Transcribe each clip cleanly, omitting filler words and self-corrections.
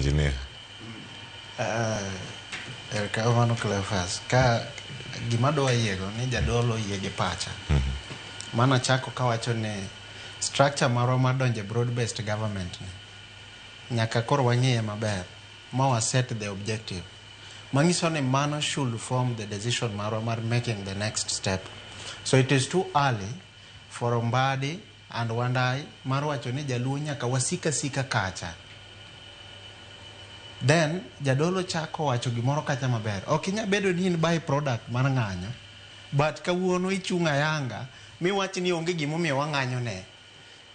engineer. Erkamano Cleophas. Ka gima dwa yiego ni jadolo yie gi pacha. Mana chako kawacho ni structure marwa mar donje broad based government ni nyaka koro wang'iye maber ma wa set the objective. Mangiso ni mano should form the decision marwa mar making the next step. So it is too early for Mbadi and Wandai mar wacho ni jaluo nyaka wasika sika kacha. Then jadolo chako wacho gimoro kacha maber. Ok inya bedo ni in by product mar ng'anyo, but kawuono ichung' ayanga mi wachi ni onge gimomiyo wang'anyo ne.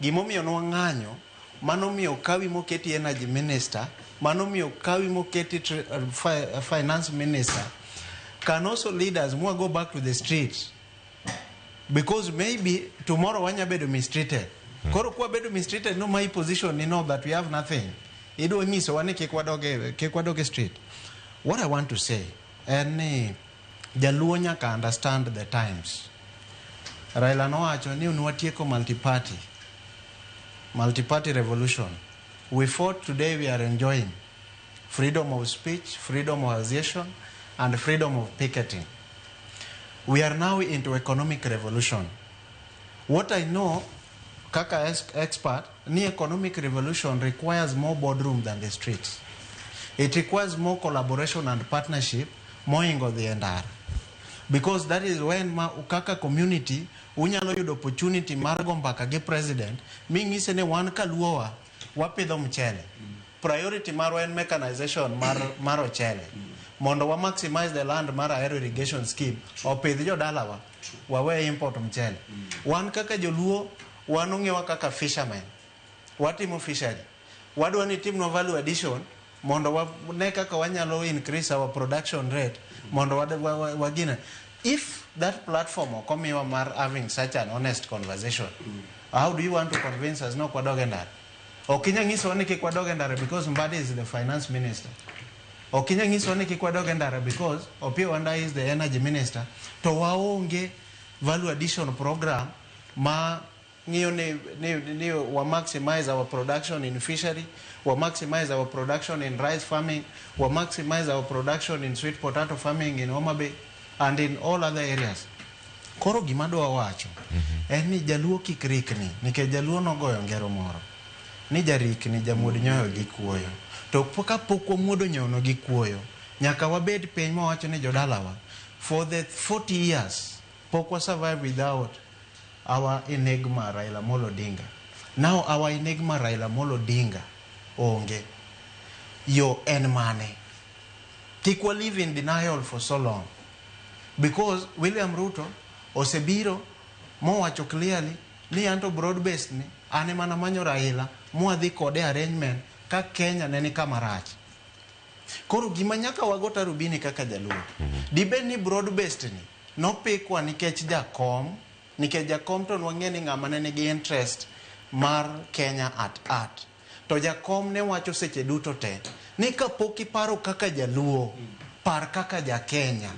Gimomiyo no wang'anyo mano miyo kawi moketi energy minister, mano miyo kawi moketi finance minister can also lead us more go back to the streets, because maybe tomorrow wanya bedo mistreated. Koro kwa bedo mistreated no my position you know that we have nothing. Ido nyiso wani kekwadoge street. What I want to say and jaluo nyaka understand the times. Raila nowacho ni unwatieko multi-party revolution. We fought, today we are enjoying freedom of speech, freedom of association, and freedom of picketing. We are now into economic revolution. What I know, Kaka expert, ni economic revolution requires more boardroom than the streets. It requires more collaboration and partnership, more ingo the entire. Because that is when Kaka community unyalo yudo opportunity margo mpaka ge president mingise ne wan kaluowa wapidho mchele. Priority marwa en mechanization mar ochele. Mondo wa maximize the land mar aero irrigation scheme opidh jo dalawa wawe import mchele. Wan kaka joluo wan ong'ewa kaka fishermen. Watimo fishery. Wadwa ni timno value addition mondo ne kaka wanyalo increase our production rate mondo wagina. If that platform okomiwa mar having such an honest conversation, how do you want to convince us no kwadogendare? Okinya ngiso ni kikwadogendare because Mbadi is the finance minister. Okinya ngiso ni kikwadogendare because Opiyo Wandayi is the energy minister. To waonge value addition program ma ni wa maximize our production in fishery, wa maximize our production in rice farming, wa maximize our production in sweet potato farming in Homa Bay and in all other areas. Koro gima dwa wacho en ni jaluo kikrikni nikech jaluo nogoyo ngero moro ni jarikni jamuod nyoyo gi kuoyo. To ka pok wamuodo nyono gi kuoyo nyaka wabed piny mawacho ni jodalawa for the 40 years pok wa survive without our enigma Raila Amolo Odinga. Now our enigma Raila Amolo Odinga onge. Yo en mane. Kik wa live in denial for so long. Because William Ruto osebiro mowacho clearly ni anto broad based ni ane mana manyo Raila muadhi kode arrangement ka Kenya neni kama rach. Koro gima nyaka wagota rubini kaka jaluo. Dibed ni broad based ni nopikwa nikech jakom, nikech jakom to nwang'eni ng'ama ne nigi interest mar Kenya at art. To jakom ne wacho seche duto te ni kapok iparo kaka jaluo, par kaka ja Kenya.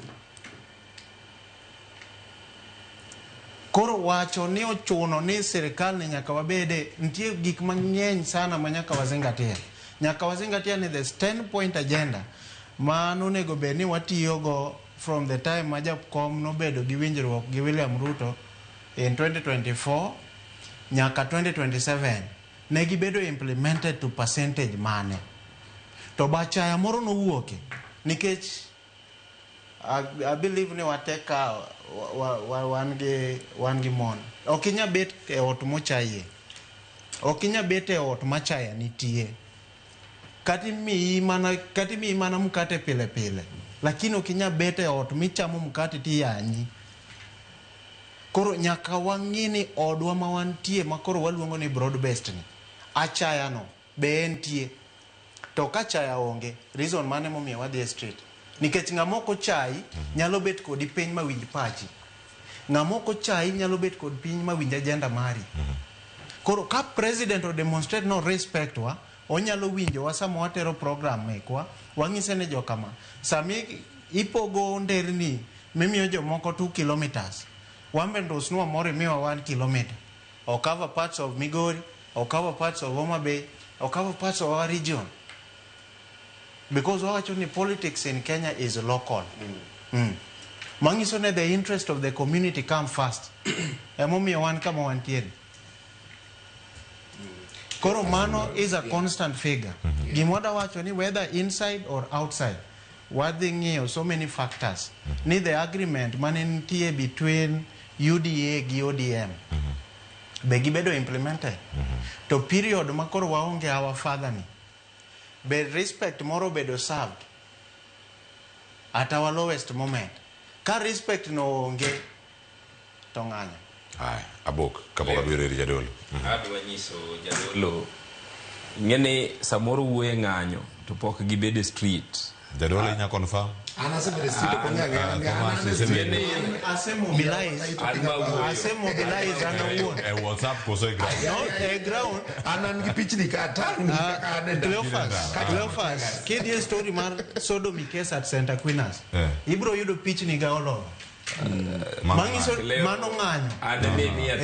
Koro wacho ni ochuno ni serikal ni nyaka wabede nitie gik mang'eny sana ma nyaka wazingatia. Nyaka wazingatia ni the 10-point agenda ma onego bed ni watiyogo from the time ma jakom nobedo gi winjruok gi William Ruto in 2024 nyaka 2027 ne gibedo implemented to percentage mane. To bachaya moro no wuoke nikech I believe ni wateka wangi mon. Okinya bet e ot mochaye. Okinya bet e ot machaya nitie. Kati mi mana mkate pile pile. Lakini okinya bet e ot michamo mkate ti yanyi. Koro nyaka wang'ini odwa ma wantie makoro waluongo ni broad based ni. Achaya no be entie. To ka chaya onge, reason mane momiyo wadhi e street. Nikech ng'amoko chai nyalo bet kodi piny mawinj pachi. Ng'amoko chai nyalo bet kod piny mawinj agenda mari. Koro ka president o demonstrate no respect wa, onyalo winjo wa sama watero program mekwa, wang'ise ne jo kama. Sami ipogo nderni mimiyo jo moko 2 kilometers. Wambe ndosnua more miwa 1 kilometer. Or cover parts of Migori, or cover parts of Homa Bay, or cover parts of our region. Because actually politics in Kenya is local. Mangisone, the interest of the community come first. Emomi one kama wantieri. Koro mano is a constant figure. Gimoda wachoni whether inside or outside. What they need so many factors. Need the agreement manentie between UDA and ODM. Begi bedo implemented. To period makoro waonge our father ni. Be respect moro bedo served at our lowest moment. Ka respect no onge tonganya. Ay, abok kapoka biro jadolo. Adwa nyiso jadolo ngene samoro wuoye ng'anyo to pok gibede street. Jadolo inya confirm. Mobilize and WhatsApp koso ground anan gi pichni kata Cleophas kid story mar sodomy case at St. Aquinas. Ibro yudo pichni ga olo. Mangiso mano ng'anyo. Ane mia